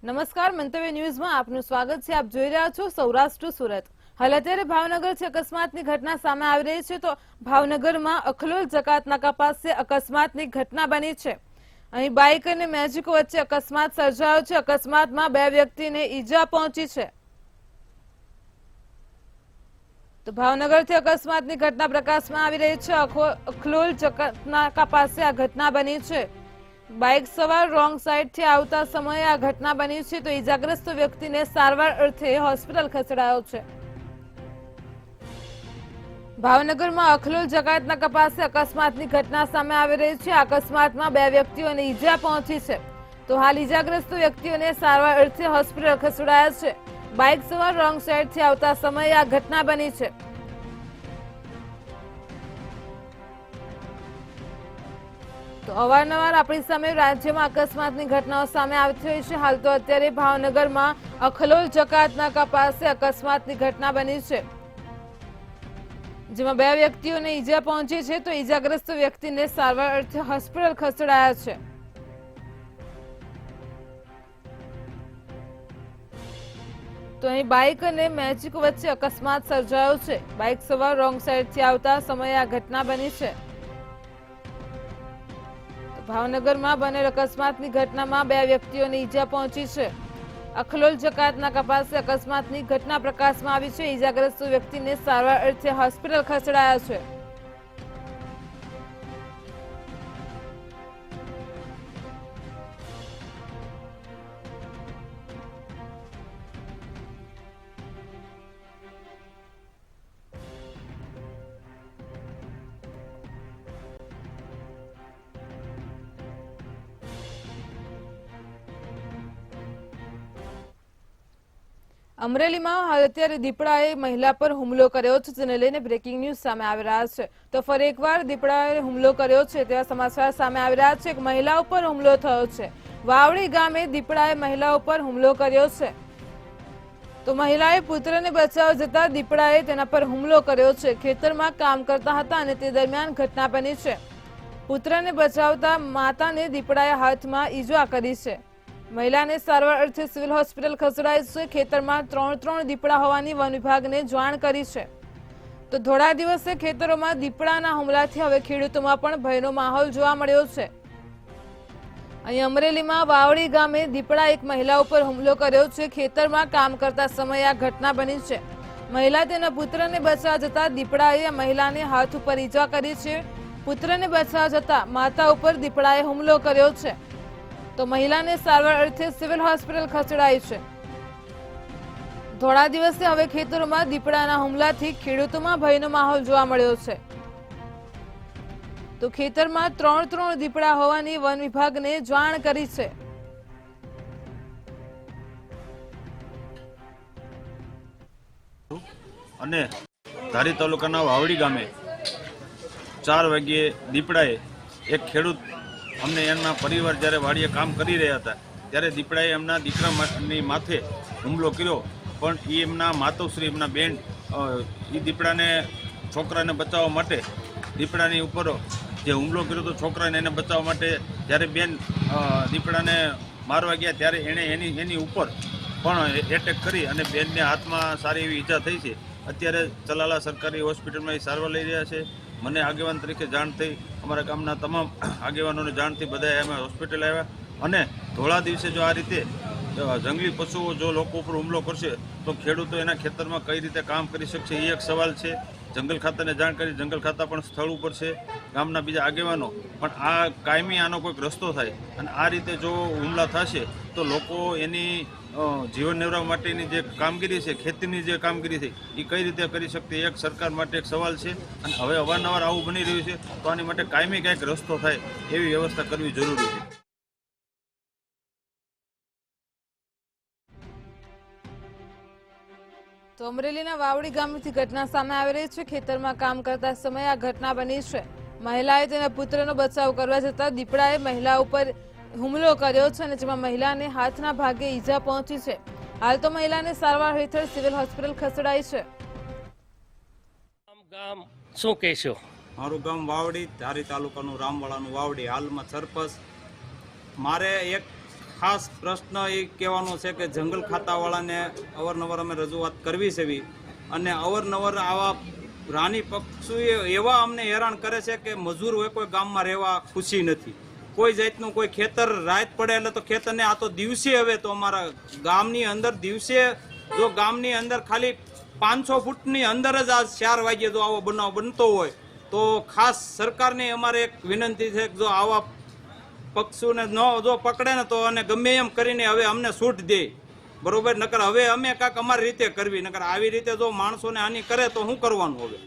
નમસ્કાર, મંતવ્ય ન્યૂઝમાં આપનું સ્વાગત છે. આપ જોઈ રહ્યા છો સૌરાષ્ટ્ર સુરત. હાલ અત્યારે ભાવનગર અકસ્માતની ઘટના સામે આવી રહી છે. તો ભાવનગરમાં અખલોલ જકાતનાકા પાસે અકસ્માતની ઘટના બની છે. અહીં બાઇક અને મેજિકો વચ્ચે અકસ્માત સર્જાયો છે. અકસ્માતમાં 2 વ્યક્તિને ઈજા પહોંચી છે. તો ભાવનગરથી અકસ્માતની ઘટના પ્રકાશમાં આવી રહી છે. અખલોલ જકાતનાકા પાસે આ ઘટના બની છે. બાઇક સવાર રોંગ સાઈડથી આવતા સમયે આ ઘટના બની છે. તો ઈજાગ્રસ્ત વ્યક્તિને સારવાર અર્થે હોસ્પિટલ ખસેડાયો છે. ભાવનગરમાં અખલોલ જકાતનાકા પાસે અકસ્માતની ઘટના સામે આવી રહી છે. અકસ્માતમાં 2 વ્યક્તિઓને ઈજા પહોંચી છે. તો હાલ ઈજાગ્રસ્ત વ્યક્તિઓને સારવાર અર્થે હોસ્પિટલ ખસેડાયા છે. બાઇક સવાર રોંગ સાઈડથી આવતા સમયે આ ઘટના બની છે. તો અવારનવાર આપણી સામે રાજ્યમાં અકસ્માતની ઘટનાઓ સામે આવતી હોય છે. હાલ તો અત્યારે ભાવનગરમાં અખલોલ જકાતનાકા પાસે અકસ્માતની ઘટના બની છે, જેમાં 2 વ્યક્તિઓને ઈજા પહોંચી છે. તો ઈજાગ્રસ્ત વ્યક્તિને સારવાર અર્થે હોસ્પિટલ ખસેડાયા છે. તો અહીં બાઇક અને મેજિકો વચ્ચે અકસ્માત સર્જાયો છે. બાઇક સવાર રોંગ સાઈડથી આવતા સમયે આ ઘટના બની છે. ભાવનગરમાં બનેલ અકસ્માતની ઘટનામાં 2 વ્યક્તિઓને ઈજા પહોંચી છે. અખલોલ જકાતનાકા પાસે અકસ્માતની ઘટના પ્રકાશમાં આવી છે. ઈજાગ્રસ્ત વ્યક્તિને સારવાર અર્થે હોસ્પિટલ ખસેડાયા છે. અમરેલીમાં હાલ અત્યારે દીપડાએ મહિલા પર હુમલો કર્યો છે, જેને લઈને બ્રેકિંગ ન્યૂઝ સામે આવી રહ્યા છે. તો ફરી એકવાર દીપડાએ હુમલો કર્યો છે તેવા સમાચાર સામે આવી રહ્યા છે. એક મહિલા ઉપર હુમલો થયો છે. વાવડી ગામે દીપડાએ મહિલા ઉપર હુમલો કર્યો છે. તો મહિલાએ પુત્રને બચાવવા જતા દીપડાએ તેના પર હુમલો કર્યો છે. ખેતરમાં કામ કરતા હતા અને તે દરમિયાન ઘટના બની છે. પુત્રને બચાવતા માતાને દીપડાએ હાથમાં ઈજા કરી છે. મહિલાને સારવાર અર્થે સિવિલ હોસ્પિટલ ખસેડાઈ છે. ખેતરમાં 3 દીપડા હોવાની વન વિભાગને જાણ કરી છે. તો થોડા દિવસે ખેતરોમાં દીપડાના હુમલાથી હવે ખેડૂતોમાં પણ ભયનો માહોલ જોવા મળ્યો છે. અહીં અમરેલીમાં વાવડી ગામે દીપડા એક મહિલા ઉપર હુમલો કર્યો છે. ખેતરમાં કામ કરતા સમયે આ ઘટના બની છે. મહિલા તેના પુત્રને બચાવવા જતા દીપડાએ મહિલાને હાથ ઉપર ઈજા કરી છે. પુત્રને બચાવવા જતા માતા ઉપર દીપડાએ હુમલો કર્યો છે. તો મહિલાને સારવાર અર્થે સિવિલ હોસ્પિટલ ખસેડાઈ છે. થોડા દિવસે હવે ખેતરોમાં દીપડાના હુમલાથી ખેડૂતોમાં ભયનો માહોલ જોવા મળ્યો છે. તો ખેતરમાં 3 દીપડા હોવાની વન વિભાગને જાણ કરી છે. અને ધારી તાલુકાના વાવડી ગામે 4 વાગ્યે દીપડાએ એક ખેડૂત અમને એમના પરિવાર જ્યારે વાડીએ કામ કરી રહ્યા હતા ત્યારે દીપડાએ એમના દીકરાની માથે હુમલો કર્યો. પણ એ એમના માતોશ્રી, એમના બેન, એ દીપડાને, છોકરાને બચાવવા માટે દીપડાની ઉપર જે હુમલો કર્યો હતો છોકરાને એને બચાવવા માટે જ્યારે બેન દીપડાને મારવા ગયા ત્યારે એણે એની ઉપર પણ એટેક કરી અને બેનને હાથમાં સારી એવી ઈજા થઈ છે. અત્યારે ચલાલા સરકારી હોસ્પિટલમાં એ સારવાર લઈ રહ્યા છે. મને આગેવાન તરીકે જાણ થઈ, અમારા ગામના તમામ આગેવાનોને જાણ થઈ, બધા અમે હોસ્પિટલ આવ્યા. અને ધોળા દિવસે જો આ રીતે જંગલી પશુઓ જો લોકો ઉપર હુમલો કરશે તો ખેડૂતો એના ખેતરમાં કઈ રીતે કામ કરી શકશે એ એક સવાલ છે. જંગલ ખાતાને જાણ કરી, જંગલ ખાતા પણ સ્થળ ઉપર છે, ગામના બીજા આગેવાનો પણ આ કાયમી આનો કોઈક રસ્તો થાય. અને આ રીતે જો હુમલા થશે તો લોકો એની જીવન નિર્વાહ માટેની જે કામગીરી છે, ખેતીની જે કામગીરી છે એ કઈ રીતે કરી શકતી એક સરકાર માટે એક સવાલ છે. અને હવે અવારનવાર આવું બની રહ્યું છે તો આની માટે કાયમી કંઈક રસ્તો થાય એવી વ્યવસ્થા કરવી જરૂરી છે. તો અમરેલીના વાવડી ગામથી ઘટના સામે આવી રહી છે. ખેતરમાં કામ કરતા સમયે આ ઘટના બની છે. મહિલાએ તેના પુત્રનો બચાવ કરવા જતા દીપડાએ મહિલા ઉપર હુમલો કર્યો છે અને જેમાં મહિલાને હાથના ભાગે ઈજા પહોંચી છે. હાલ તો મહિલાને સારવાર હેઠળ સિવિલ હોસ્પિટલ ખસેડાઈ છે. ગામ શું કહેશો? મારું ગામ વાવડી, ધારી તાલુકાનું રામવાળાનું વાવડી, હાલમાં સરપંચ. મારે એક ખાસ પ્રશ્ન એ કહેવાનો છે કે જંગલ ખાતાવાળાને અવારનવાર અમે રજૂઆત કરવી છે એવી, અને અવારનવાર આવા રાની પક્ષીઓ એવા અમને હેરાન કરે છે કે મજૂર હોય કોઈ ગામમાં રહેવા ખુશી નથી. કોઈ જાતનું કોઈ ખેતર રાત પડે એટલે તો ખેતરને આ તો દિવસે, હવે તો અમારા ગામની અંદર દિવસે જો ગામની અંદર ખાલી 500 ફૂટની અંદર જ આ 4 વાગ્યે જો આવો બનાવ બનતો હોય તો ખાસ સરકારને અમારે એક વિનંતી છે કે જો આવા પક્ષીઓને ન જો પકડે ને તો અને ગમે એમ કરીને હવે અમને છૂટ દે, બરોબર? નકર હવે અમે કાંઈક અમારી રીતે કરવી, નકર આવી રીતે જો માણસોને હાનિ કરે તો શું કરવાનું હવે?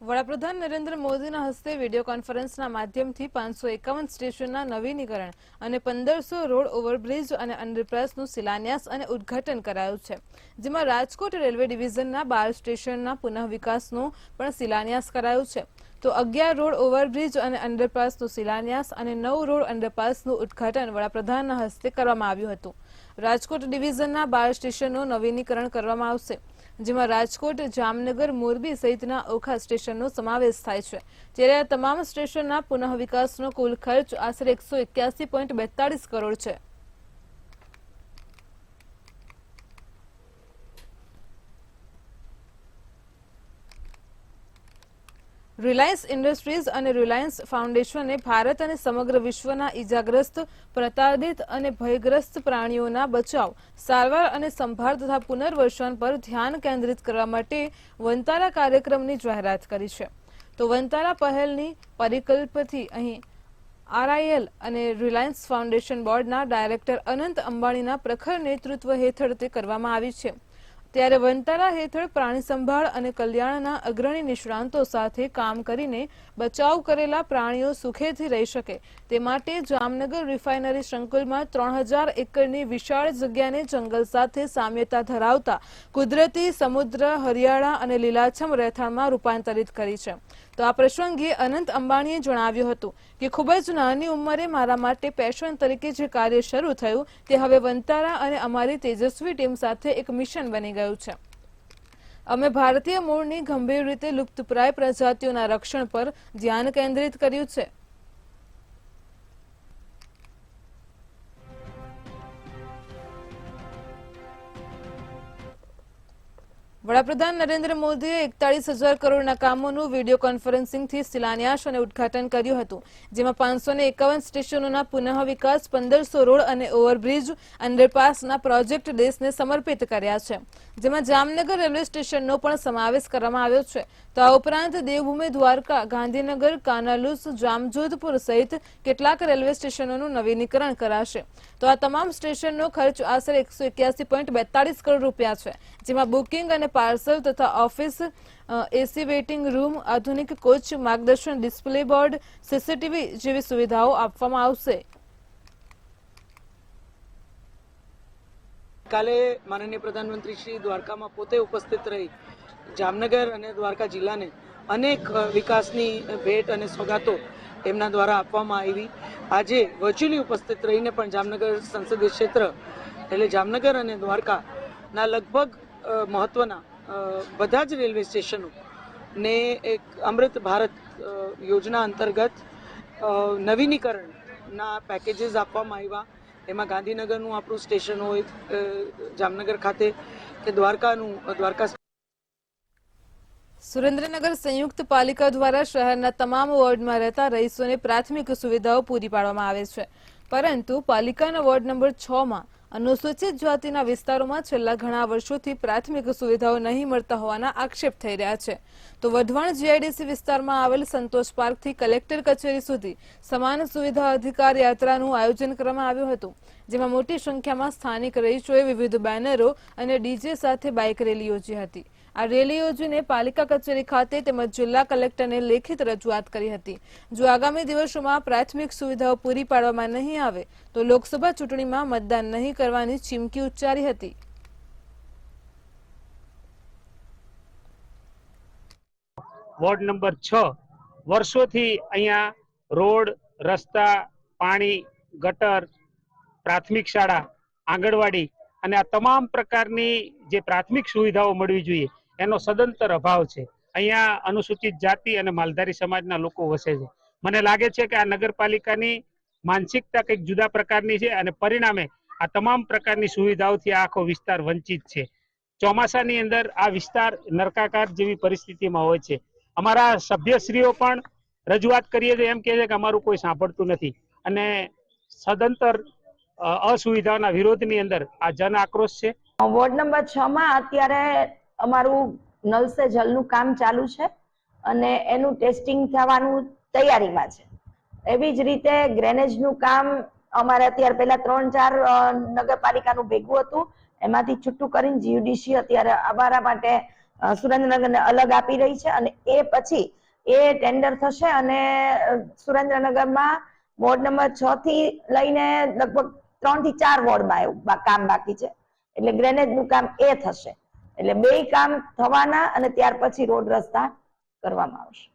વડાપ્રધાન નરેન્દ્ર મોદીના હસ્તે વિડીયો કોન્ફરન્સના માધ્યમથી 551 સ્ટેશનના નવીનીકરણ અને 1500 રોડ ઓવરબ્રિજ અને અંડરપાસનું શિલાન્યાસ અને ઉદ્ઘાટન કરાયું છે, જેમાં રાજકોટ રેલવે ડિવિઝનના 12 સ્ટેશનના પુનઃ વિકાસનું પણ શિલાન્યાસ કરાયું છે. તો 11 રોડ ઓવરબ્રિજ અને અંડરપાસનું શિલાન્યાસ અને 9 રોડ અંડરપાસનું ઉદ્ઘાટન વડાપ્રધાનના હસ્તે કરવામાં આવ્યું હતું. રાજકોટ ડિવિઝનના 12 સ્ટેશનનું નવીનીકરણ કરવામાં આવશે, જેમાં રાજકોટ, જામનગર, મોરબી સહિતના ઓખા સ્ટેશનનો સમાવેશ થાય છે. ત્યારે આ તમામ સ્ટેશનના પુનઃ વિકાસનો કુલ ખર્ચ આશરે 181.42 કરોડ છે. રિલાયન્સ ઇન્ડસ્ટ્રીઝ અને રિલાયન્સ ફાઉન્ડેશને ભારત અને સમગ્ર વિશ્વના ઇજાગ્રસ્ત, પ્રતાડિત અને ભયગ્રસ્ત પ્રાણીઓના બચાવ, સારવાર અને સંભાળ તથા પુનર્વસન પર ધ્યાન કેન્દ્રિત કરવા માટે વનતારા કાર્યક્રમની જાહેરાત કરી છે. તો વનતારા પહેલની પરિકલ્પથી અહીં RIL અને રિલાયન્સ ફાઉન્ડેશન બોર્ડના ડાયરેક્ટર અનંત અંબાણીના પ્રખર નેતૃત્વ હેઠળ તે કરવામાં આવી છે. ત્યારે વનતારા હેઠળ પ્રાણી સંભાળ અને કલ્યાણના અગ્રણી નિષ્ણાંતો સાથે કામ કરીને બચાવ કરેલા પ્રાણીઓ સુખેથી રહી શકે તે માટે જામનગર રિફાઇનરી સંકુલમાં 3000 એકરની વિશાળ જગ્યાને જંગલ સાથે સામ્યતા ધરાવતા કુદરતી સમુદ્ર, હરિયાળા અને લીલાછમ રહેઠાણમાં રૂપાંતરિત કરી છે. તો આ પ્રસંગે અનંત અંબાણીએ જણાવ્યું હતું કે ખૂબ જ નાની ઉંમરે મારા માટે પેશન તરીકે જે કાર્ય શરૂ થયું તે હવે વનતારા અને અમારી તેજસ્વી ટીમ સાથે એક મિશન બની ગયું છે. અમે ભારતીય મૂળની ગંભીર રીતે લુપ્તપ્રાય પ્રજાતિઓના રક્ષણ પર ધ્યાન કેન્દ્રિત કર્યું છે. વડાપ્રધાન નરેન્દ્ર મોદીએ 41,000 કરોડના કામોનું વિડીયો કોન્ફરન્સિંગથી શિલાન્યાસ અને ઉદ્ઘાટન કર્યું હતું, જેમાં 551 સ્ટેશનોના પુનઃ વિકાસ, 1500 રોડ અને ઓવરબ્રિજ, અંડરપાસના પ્રોજેક્ટ દેશને સમર્પિત કર્યા છે, જેમાં જામનગર રેલવે સ્ટેશનનો પણ સમાવેશ કરવામાં આવ્યો છે. તો આ ઉપરાંત દેવભૂમિ દ્વારકા, ગાંધીનગર, કાનાલુસ, જામજોધપુર સહિત કેટલાક રેલવે સ્ટેશનોનું નવીનીકરણ કરાશે. તો આ તમામ સ્ટેશનનો ખર્ચ આશરે 181.42 કરોડ રૂપિયા છે, જેમાં બુકિંગ અને પાર્સલ તથા ઓફિસ, એસી વેઇટિંગ રૂમ, આધુનિક કોચ, માર્ગદર્શન ડિસ્પ્લે બોર્ડ, CCTV જેવી સુવિધાઓ આપવામાં આવશે. કાલે માનનીય પ્રધાનમંત્રી શ્રી દ્વારકામાં પોતે ઉપસ્થિત રહી જામનગર અને દ્વારકા જિલ્લાને અનેક વિકાસની ભેટ અને સોગાતો એમના દ્વારા આપવામાં આવી. આજે વર્ચ્યુઅલી ઉપસ્થિત રહીને પણ જામનગર સંસદીય ક્ષેત્ર એટલે જામનગર અને દ્વારકાના લગભગ મહત્વના બધા જ રેલવે સ્ટેશનો ને એક અમૃત ભારત યોજના અંતર્ગત નવીનીકરણના પેકેજીસ આપવામાં આવ્યા. એમાં ગાંધીનગરનું આપણું સ્ટેશન હોય, જામનગર ખાતે કે દ્વારકા. સુરેન્દ્રનગર સંયુક્ત પાલિકા દ્વારા શહેરના તમામ વોર્ડમાં રહેતા રહીશોને પ્રાથમિક સુવિધાઓ પૂરી પાડવામાં આવે છે, પરંતુ પાલિકાના વોર્ડ નંબર 6માં અનુસૂચિત જાતિના વિસ્તારોમાં છેલ્લા ઘણા વર્ષોથી પ્રાથમિક સુવિધાઓ નહીં મળતા હોવાના આક્ષેપ થઈ રહ્યા છે. તો વઢવાણ GIDC વિસ્તારમાં આવેલ સંતોષ પાર્કથી કલેક્ટર કચેરી સુધી સમાન સુવિધા અધિકાર યાત્રાનું આયોજન કરવામાં આવ્યું હતું, જેમાં મોટી સંખ્યામાં સ્થાનિક રહીશોએ વિવિધ બેનરો અને DJ સાથે બાઇક રેલી યોજી હતી. આ રેલી યોજીને પાલિકા કચેરી ખાતે તેમજ જિલ્લા કલેક્ટરને લેખિત રજૂઆત કરી હતી. જો આગામી દિવસોમાં પ્રાથમિક સુવિધાઓ પૂરી પાડવામાં નહીં આવે તો લોકસભા ચૂંટણીમાં મતદાન નહીં કરવાની ચીમકી ઉચ્ચારી હતી. વોર્ડ નંબર 6 વર્ષોથી અહીંયા રોડ, રસ્તા, પાણી, ગટર, પ્રાથમિક શાળા, આંગણવાડી અને આ તમામ પ્રકારની જે પ્રાથમિક સુવિધાઓ મળવી જોઈએ એનો સદંતર અભાવ છે. અહીંયા અનુસૂચિત જાતિ અને માલધારી સમાજના લોકો વસે છે. મને લાગે છે કે આ નગરપાલિકાની માનસિકતા કંઈક જુદા પ્રકારની છે અને પરિણામે આ તમામ પ્રકારની સુવિધાઓથી આ આખો વિસ્તાર વંચિત છે. ચોમાસાની અંદર આ વિસ્તાર નરકાકાર જેવી પરિસ્થિતિમાં હોય છે. અમારા સભ્યશ્રીઓ પણ રજૂઆત કરીએ તો એમ કહે છે કે અમારું કોઈ સાંભળતું નથી અને સદંતર અસુવિધાઓના વિરોધની અંદર આ જન આક્રોશ છે. વોર્ડ નંબર 6 માં અત્યારે અમારું નલ સે જલનું કામ ચાલુ છે અને એનું ટેસ્ટિંગ થવાનું તૈયારીમાં છે. એવી જ રીતે ગ્રેનેજનું કામ અમારે અત્યારે પહેલા 3-4 નગરપાલિકાનું ભેગું હતું, એમાંથી છૂટું કરીને જીયુડીસી અત્યારે અમારા માટે સુરેન્દ્રનગરને અલગ આપી રહી છે અને એ પછી એ ટેન્ડર થશે અને સુરેન્દ્રનગરમાં વોર્ડ નંબર 6 થી લઈને લગભગ 3 થી 4 વોર્ડમાં એવું કામ બાકી છે. એટલે ગ્રેનેજનું કામ એ થશે. એટલે બે કામ થવાના અને ત્યાર પછી રોડ રસ્તા કરવામાં આવશે.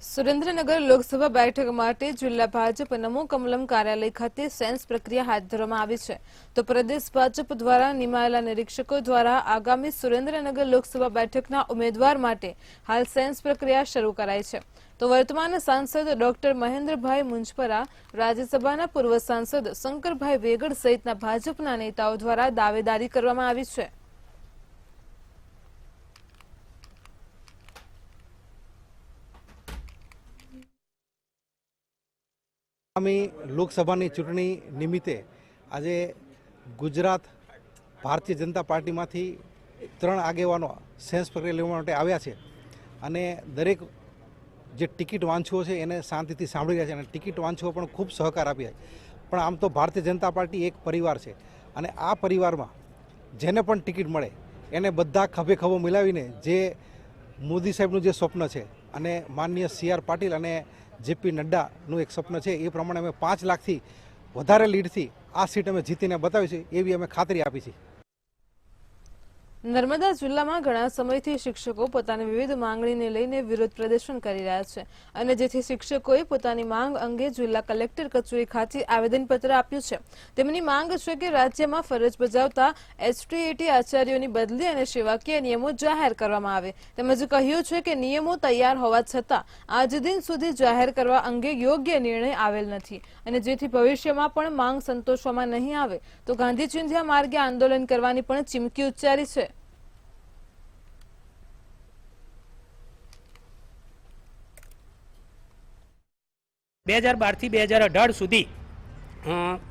સુરેન્દ્રનગર લોકસભા બેઠક માટે જિલ્લા ભાજપ નમો કમલમ કાર્યાલય ખાતે સેન્સ પ્રક્રિયા હાથ ધરવામાં આવી છે. તો પ્રદેશ ભાજપ દ્વારા નિમાયેલા નિરીક્ષકો દ્વારા આગામી સુરેન્દ્રનગર લોકસભા બેઠકના ઉમેદવાર માટે હાલ સેન્સ પ્રક્રિયા શરૂ કરાઈ છે. તો વર્તમાન સાંસદ ડોક્ટર મહેન્દ્રભાઈ મુંજપરા, રાજ્યસભાના પૂર્વ સાંસદ શંકરભાઈ વેગડ સહિતના ભાજપના નેતાઓ દ્વારા દાવેદારી કરવામાં આવી છે. આગામી લોકસભાની ચૂંટણી નિમિત્તે આજે ગુજરાત ભારતીય જનતા પાર્ટીમાંથી 3 આગેવાનો સેન્સ પ્રક્રિયા લેવા માટે આવ્યા છે અને દરેક જે ટિકિટ વાંચુઓ છે એને શાંતિથી સાંભળી રહ્યા છે અને ટિકિટ વાંચુઓ પણ ખૂબ સહકાર આપ્યા છે. પણ આમ તો ભારતીય જનતા પાર્ટી એક પરિવાર છે અને આ પરિવારમાં જેને પણ ટિકિટ મળે એને બધા ખભે ખભો મિલાવીને જે મોદી સાહેબનું જે સ્વપ્ન છે અને માનનીય CR પાટીલ અને JP નડ્ડાનું એક સ્વપ્ન છે એ પ્રમાણે અમે 5 લાખથી વધારે લીડથી આ સીટ અમે જીતીને બતાવી છે એવી અમે ખાતરી આપી છે. નર્મદા જિલ્લામાં ઘણા સમયથી શિક્ષકો પોતાની વિવિધ માંગણીને લઈને વિરોધ પ્રદર્શન કરી રહ્યા છે અને જેથી શિક્ષકોએ પોતાની માંગ અંગે જિલ્લા કલેક્ટર કચેરી ખાતે આવેદનપત્ર આપ્યું છે. તેમની માંગ છે કે રાજ્યમાં ફરજ બજાવતા HTAT આચાર્યોની બદલી અને સેવાકીય નિયમો જાહેર કરવામાં આવે. તેમજ કહ્યું છે કે નિયમો તૈયાર હોવા છતાં આજ દિન સુધી જાહેર કરવા અંગે યોગ્ય નિર્ણય આવેલ નથી અને જેથી ભવિષ્યમાં પણ માંગ સંતોષવામાં નહીં આવે તો ગાંધી ચિંધ્યા માર્ગે આંદોલન કરવાની પણ ચીમકી ઉચ્ચારી છે. 2012 થી 2018 સુધી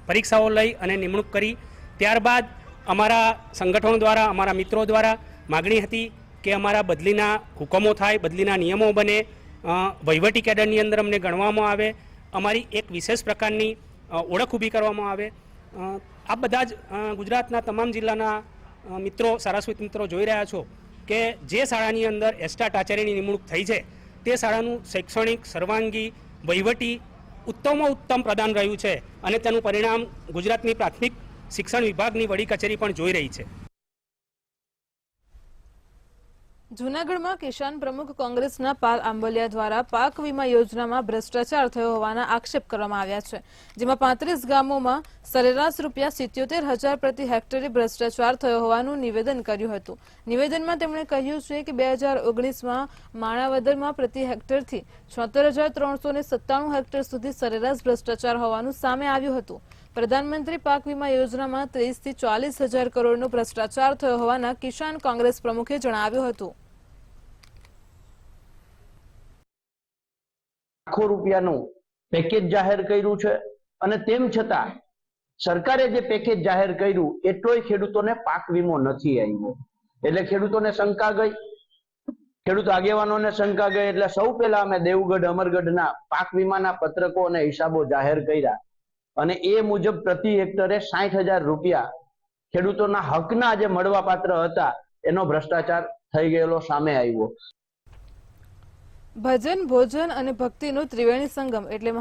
પરીક્ષાઓ લઈ અને નિમણૂક કરી. ત્યારબાદ અમારા સંગઠનો દ્વારા, અમારા મિત્રો દ્વારા માગણી હતી કે અમારા બદલીના હુકમો થાય, બદલીના નિયમો બને, વહીવટી કેડરની અંદર અમને ગણવામાં આવે, અમારી એક વિશેષ પ્રકારની ઓળખ ઊભી કરવામાં આવે. આ બધા જ ગુજરાતના તમામ જિલ્લાના મિત્રો, સારસ્વત મિત્રો જોઈ રહ્યા છો કે જે શાળાની અંદર એસ્ટાટ આચાર્યની નિમણૂક થઈ છે તે શાળાનું શૈક્ષણિક, સર્વાંગી, વહીવટી ઉત્તમમાં ઉત્તમ પ્રદાન રહ્યું છે અને તેનું પરિણામ ગુજરાતની પ્રાથમિક શિક્ષણ વિભાગની વડી કચેરી પણ જોઈ રહી છે. જૂનાગઢમાં કિસાન પ્રમુખ કોંગ્રેસના પાલ આંબલિયા દ્વારા પાક વીમા યોજનામાં ભ્રષ્ટાચાર થયો હોવાના આક્ષેપ કરવામાં આવ્યા છે. જેમાં 35 ગામોમાં સરેરાશ ₹77,000 પ્રતિ હેક્ટરે ભ્રષ્ટાચાર થયો હોવાનું નિવેદન કર્યું હતું. નિવેદનમાં તેમણે કહ્યું છે કે 2019માં માણાવદરમાં પ્રતિ હેક્ટરથી 76,397 હેક્ટર સુધી સરેરાશ ભ્રષ્ટાચાર હોવાનું સામે આવ્યું હતું. પ્રધાનમંત્રી પાક વીમા યોજનામાં 30 થી 40,000 કરોડનો ભ્રષ્ટાચાર થયો હોવાના કિસાન કોંગ્રેસ પ્રમુખે જણાવ્યું હતું. લાખો રૂપિયાનું પેકેજ જાહેર કર્યું છે અને તેમ છતાં સરકારે જે પેકેજ જાહેર કર્યું એટલોય ખેડૂતોને પાક વીમો નથી આવ્યો. એટલે ખેડૂતોને શંકા ગઈ, ખેડૂત આગેવાનોને શંકા ગઈ. એટલે સૌ પહેલા અમે દેવગઢ, અમરગઢના પાક વીમાના પત્રકો અને હિસાબો જાહેર કર્યા અને એ મુજબ પ્રતિ હેક્ટરે 60,000 રૂપિયા ખેડૂતોના હકના જે મળવા પાત્ર હતા એનો ભ્રષ્ટાચાર થઈ ગયેલો સામે આવ્યો. ભજન, ભોજન અને ભક્તિનો ત્રિવેણી સંગમ એટલે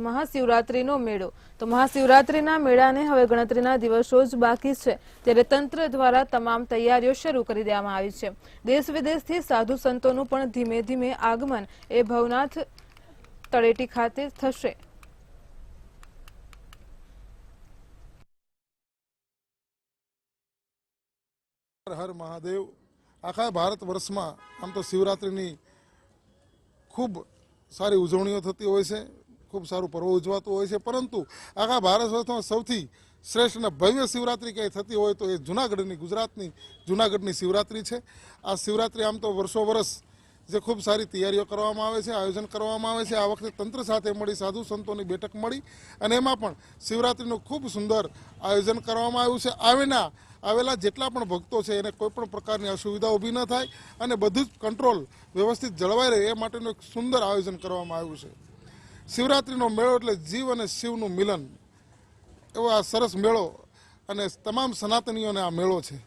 મહાશિવરાત્રીનો મેળો. તો મહાશિવરાત્રીના મેળાને હવે ગણતરીના દિવસો જ બાકી છે ત્યારે તંત્ર દ્વારા તમામ તૈયારીઓ શરૂ કરી દેવામાં આવી છે. દેશ વિદેશથી સાધુ સંતોનું પણ ધીમે ધીમે આગમન એ ભવનાથ તળેટી ખાતે થશે. હર મહાદેવ. આખા ભારત વર્ષમાં આમ તો શિવરાત્રિની ખૂબ સારી ઉજવણીઓ થતી હોય છે, ખૂબ સારું પર્વ ઉજવાતું હોય છે, પરંતુ આખા ભારત વર્ષમાં સૌથી શ્રેષ્ઠ અને ભવ્ય શિવરાત્રિ કંઈ થતી હોય તો એ જૂનાગઢની, ગુજરાતની જૂનાગઢની શિવરાત્રિ છે. આ શિવરાત્રિ આમ તો વર્ષો વર્ષ જે ખૂબ સારી તૈયારીઓ કરવામાં આવે છે, આયોજન કરવામાં આવે છે. આ વખતે તંત્ર સાથે મળી સાધુ સંતોની બેઠક મળી અને એમાં પણ શિવરાત્રિનું ખૂબ સુંદર આયોજન કરવામાં આવ્યું છે. આવેલા જેટલા પણ ભક્તો છે એને કોઈ પણ પ્રકારની અસુવિધા ઊભી ન થાય અને બધું જ કંટ્રોલ વ્યવસ્થિત જળવાઈ રહે એ માટેનું એક સુંદર આયોજન કરવામાં આવ્યું છે. શિવરાત્રિનો મેળો એટલે જીવ અને શિવનું મિલન, એવો આ સરસ મેળો અને તમામ સનાતનીઓને આ મેળો છે.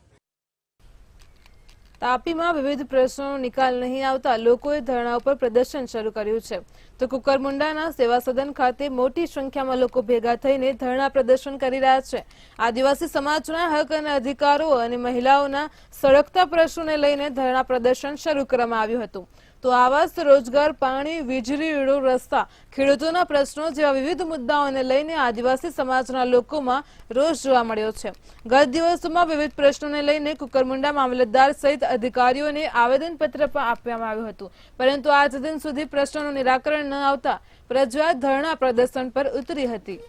તાપીમાં વિવિધ પ્રશ્નોનો નિકાલ નહીં આવતા લોકોએ ધરણા ઉપર પ્રદર્શન શરૂ કર્યું છે. તો કુકરમુંડાના સેવા સદન ખાતે મોટી સંખ્યામાં લોકો ભેગા થઈને ધરણા પ્રદર્શન કરી રહ્યા છે. આદિવાસી સમાજના હક અને અધિકારો અને મહિલાઓના સળગતા પ્રશ્નોને લઈને ધરણા પ્રદર્શન શરૂ કરવામાં આવ્યું હતું. તો આવાસ, રોજગાર, પાણી, વીજળી, રસ્તા, ખેડૂતોના પ્રશ્નો જેવા વિવિધ મુદ્દાઓને લઈને આદિવાસી સમાજના લોકોમાં રોષ જોવા મળ્યો છે. ગત દિવસોમાં વિવિધ પ્રશ્નોને લઈને કુકરમુંડા મામલતદાર સહિત અધિકારીઓને આવેદનપત્ર પણ આપવામાં આવ્યું હતું, પરંતુ આજ દિન સુધી પ્રશ્નોનું નિરાકરણ ન આવતા પ્રજા ધરણા પ્રદર્શન પર ઉતરી હતી.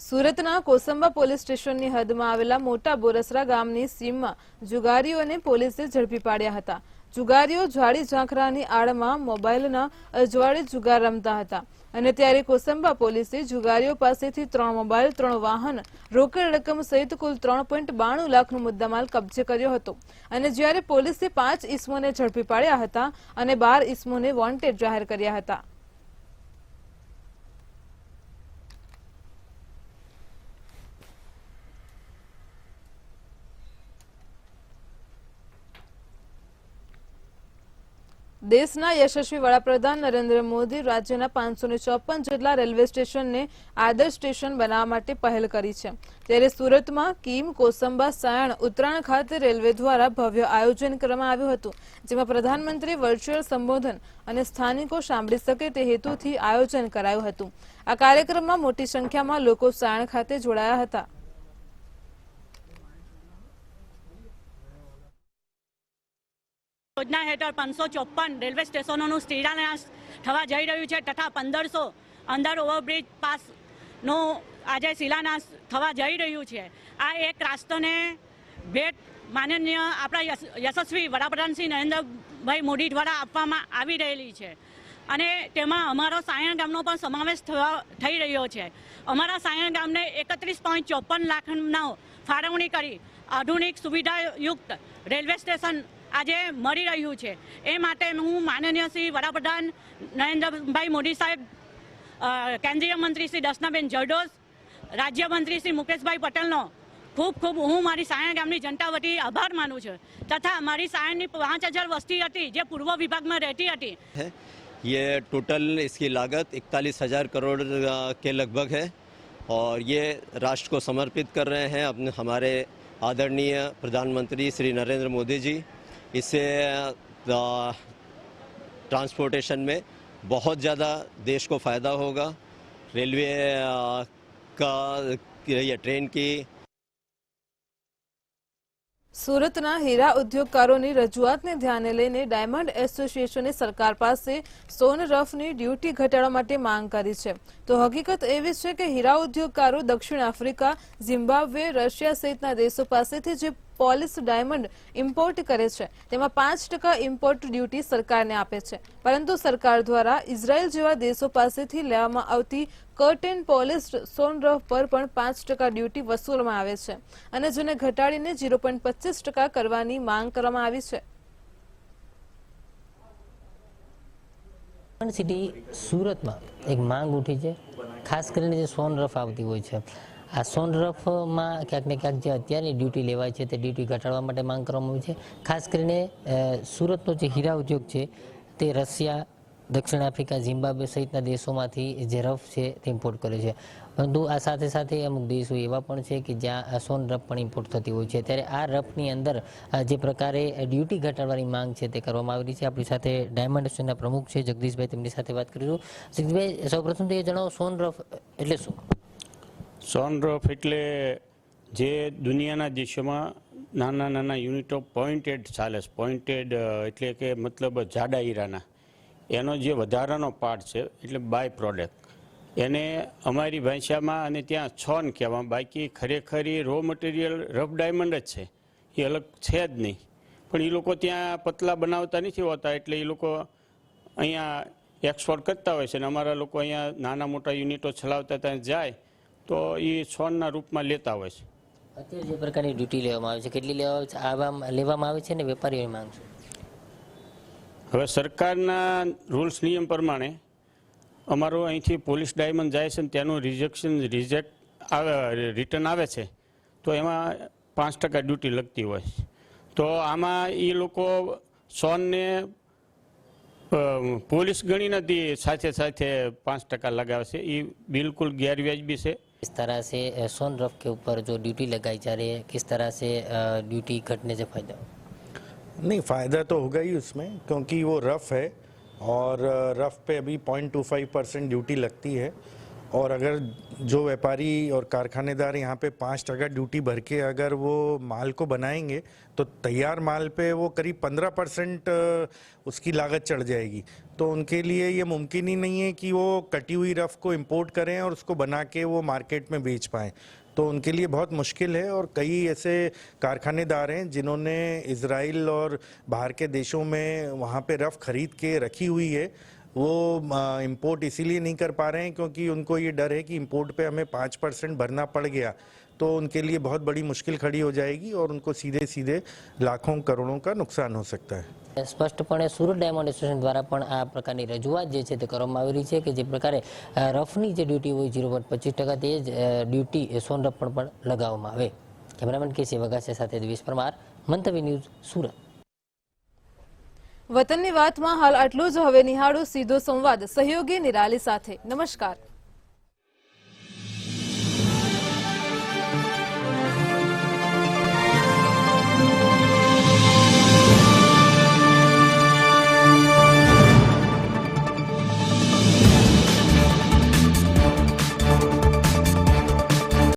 સુરતના કોસંબા પોલીસ સ્ટેશનની હદમાં આવેલા મોટા બોરસરા ગામની સીમમાં જુગારીઓને પોલીસે ઝડપી પાડ્યા હતા. જુગારીઓ ઝાડી ઝાંખરાની આડમાં મોબાઈલના અજવાળે જુગાર રમતા હતા અને ત્યારે કોસંબા પોલીસે જુગારીઓ પાસેથી 3 મોબાઈલ, 3 વાહન, રોકડ રકમ સહિત કુલ 3.92 લાખનો મુદ્દામાલ કબજે કર્યો હતો. અને જ્યારે પોલીસે 5 ઈસમોને ઝડપી પાડ્યા હતા અને 12 ઈસમોને વોન્ટેડ જાહેર કર્યા હતા. દેશના યશસ્વી વડાપ્રધાન નરેન્દ્ર મોદી રાજ્યના 554 જેટલા રેલવે સ્ટેશનને આદર્શ સ્ટેશન બનાવવા માટે પહેલ કરી છે. ત્યારે સુરતમાં કીમ, કોસંબા, સાયણ, ઉત્તરાયણ ખાતે રેલવે દ્વારા ભવ્ય આયોજન કરવામાં આવ્યું હતું, જેમાં પ્રધાનમંત્રી વર્ચ્યુઅલ સંબોધન અને સ્થાનિકો સાંભળી શકે તે હેતુથી આયોજન કરાયું હતું. આ કાર્યક્રમમાં મોટી સંખ્યામાં લોકો સાયણ ખાતે જોડાયા હતા. યોજના હેઠળ 554 રેલવે સ્ટેશનોનું શિલાન્યાસ થવા જઈ રહ્યું છે તથા 1500 અંડર ઓવરબ્રિજ પાસનું આજે શિલાન્યાસ થવા જઈ રહ્યું છે. આ એક રાષ્ટ્રને ભેટ માનનીય આપણા યશસ્વી વડાપ્રધાન શ્રી નરેન્દ્રભાઈ મોદી દ્વારા આપવામાં આવી રહેલી છે અને તેમાં અમારો સાયણ ગામનો પણ સમાવેશ થઈ રહ્યો છે. અમારા સાયણ ગામને 31.54 લાખનો ફાળવણી કરી આધુનિક સુવિધાયુક્ત રેલવે સ્ટેશન આજે મળી રહ્યું છે. એ માટે હું માનનીય શ્રી વડાપ્રધાન નરેન્દ્રભાઈ મોદી સાહેબ, કેન્દ્રીય મંત્રી શ્રી દર્શનાબેન જરદોશ, રાજ્યમંત્રી શ્રી મુકેશભાઈ પટેલનો ખૂબ ખૂબ હું મારી સાયણ ગામની જનતા વતી આભાર માનું છું. તથા મારી સાયણની 5000 વસ્તી હતી જે પૂર્વ વિભાગમાં રહેતી હતી. ये टोटल इसकी लागत 41,000 करोड़ के लगभग है और ये राष्ट्र को समर्पित कर रहे हैं अपने हमारे आदरणीय प्रधानमंत्री श्री नरेंद्र मोदी जी. इससे ट्रांसपोर्टेशन में बहुत ज़्यादा देश को फ़ायदा होगा. रेलवे का या ट्रेन की સુરતના હીરા ઉદ્યોગકારોની રજૂઆતને ધ્યાને લઈને ડાયમંડ એસોસિએશને સરકાર પાસે સોનરફની ડ્યુટી ઘટાડવા માટે માંગ કરી છે. તો હકીકત એવી છે કે હીરા ઉદ્યોગકારો દક્ષિણ આફ્રિકા, ઝિમ્બાબ્વે, રશિયા સહિતના દેશો પાસેથી જે પોલિશ ડાયમંડ ઇમ્પોર્ટ કરે છે તેમાં 5% ઇમ્પોર્ટ ડ્યુટી સરકારને આપે છે, પરંતુ સરકાર દ્વારા ઇઝરાયલ જેવા દેશો પાસેથી લેવામાં આવતી કટ એન્ડ પોલિશ્ડ સોનરફ પર પણ 5% ડ્યુટી વસૂલવામાં આવે છે અને જેને ઘટાડીને 0.25% કરવાની માંગ કરવામાં આવી છે. સિટી સુરતમાં એક માંગ ઉઠી છે, ખાસ કરીને જે સોનરફ આવતી હોય છે આ સોનરફમાં ક્યાંક ને ક્યાંક જે અત્યારની ડ્યુટી લેવાય છે તે ડ્યુટી ઘટાડવા માટે માંગ કરવામાં આવી છે. ખાસ કરીને સુરતનો જે હીરા ઉદ્યોગ છે તે રશિયા, દક્ષિણ આફ્રિકા, ઝિમ્બાબ્વે સહિતના દેશોમાંથી જે રફ છે તે ઇમ્પોર્ટ કરે છે. પરંતુ આ સાથે સાથે અમુક દેશો એવા પણ છે કે જ્યાં સોન રફ પણ ઇમ્પોર્ટ થતી હોય છે. ત્યારે આ રફની અંદર જે પ્રકારે ડ્યુટી ઘટાડવાની માંગ છે તે કરવામાં આવી રહી છે. આપણી સાથે ડાયમંડ એસોસિએશનના પ્રમુખ છે જગદીશભાઈ, તેમની સાથે વાત કરીશું. જગદીશભાઈ, સૌપ્રથમ તો એ જણાવો, સોન રફ એટલે શું? સોન રફ એટલે જે દુનિયાના દેશોમાં નાના નાના યુનિટ ઓફ પોઇન્ટેડ ચાલે છે. પોઇન્ટેડ એટલે કે મતલબ જાડા હીરાના, એનો જે વધારાનો પાર્ટ છે એટલે બાય પ્રોડક્ટ, એને અમારી ભાષામાં અને ત્યાં છોન કહેવામાં. બાકી ખરેખર એ રો મટીરિયલ રફ ડાયમંડ જ છે, એ અલગ છે જ નહીં. પણ એ લોકો ત્યાં પતલા બનાવતા નથી હોતા, એટલે એ લોકો અહીંયા એક્સપોર્ટ કરતા હોય છે. અને અમારા લોકો અહીંયા નાના મોટા યુનિટો ચલાવતા ત્યાં જાય તો એ છોનના રૂપમાં લેતા હોય છે. અત્યારે જે પ્રકારની ડ્યુટી લેવામાં આવે છે, કેટલી લેવામાં આવે છે અને વેપારીઓની માંગ છે? હવે સરકારના રૂલ્સ નિયમ પ્રમાણે અમારું અહીંથી પોલીસ ડાયમંડ જાય છે ને તેનું રિટર્ન આવે છે, તો એમાં 5% ડ્યુટી લગતી હોય. તો આમાં એ લોકો સોનને પોલીસ ગણી નથી, સાથે સાથે 5% લગાવે છે. એ બિલકુલ ગેરવ્યાજબી છે. किस तरह से सोन रफ के ऊपर जो ड्यूटी लगाई जा रही है, किस तरह से ड्यूटी घटने से फायदा? नहीं, फ़ायदा तो होगा ही उसमें, क्योंकि वो रफ़ है और रफ़ पे अभी 0.25% ड्यूटी लगती है. और अगर जो व्यापारी और कारखानेदार यहाँ पे 5% ड्यूटी भर के अगर वो माल को बनाएंगे तो तैयार माल पे वो करीब 15% उसकी लागत चढ़ जाएगी. तो उनके लिए ये मुमकिन ही नहीं है कि वो कटी हुई रफ़ को इंपोर्ट करें और उसको बना के वो मार्केट में बेच पाएँ. तो उनके लिए बहुत मुश्किल है. और कई ऐसे कारखानेदार हैं जिन्होंने इज़राइल और बाहर के देशों में वहाँ पे रफ़ खरीद के रखी हुई है. वो इंपोर्ट इसीलिए नहीं कर पा रहे हैं क्योंकि उनको ये डर है कि इंपोर्ट पे हमें 5% भरना पड़ गया तो उनके लिए बहुत बड़ी मुश्किल खड़ी हो जाएगी और उनको सीधे सीधे लाखों करोड़ों का नुकसान हो सकता है. સ્પષ્ટપણે સુરત ડાયમંડ એસોસિએશન દ્વારા પણ આ પ્રકારની રજૂઆત જે છે તે કરવામાં આવી રહી છે કે જે પ્રકારે રફની જે ડ્યુટી હોય 0.25% તે જ ડ્યુટી સોન રફ પર પણ લગાવવામાં આવે. કેમેરામેન કેસી વગાસે સાથે દિવેશ પરમાર, મંતવ્ય ન્યૂઝ, સુરત. વતનની વાતમાં હાલ આટલું જ. હવે નિહાળો સીધો સંવાદ સહયોગી નિરાલી સાથે. નમસ્કાર.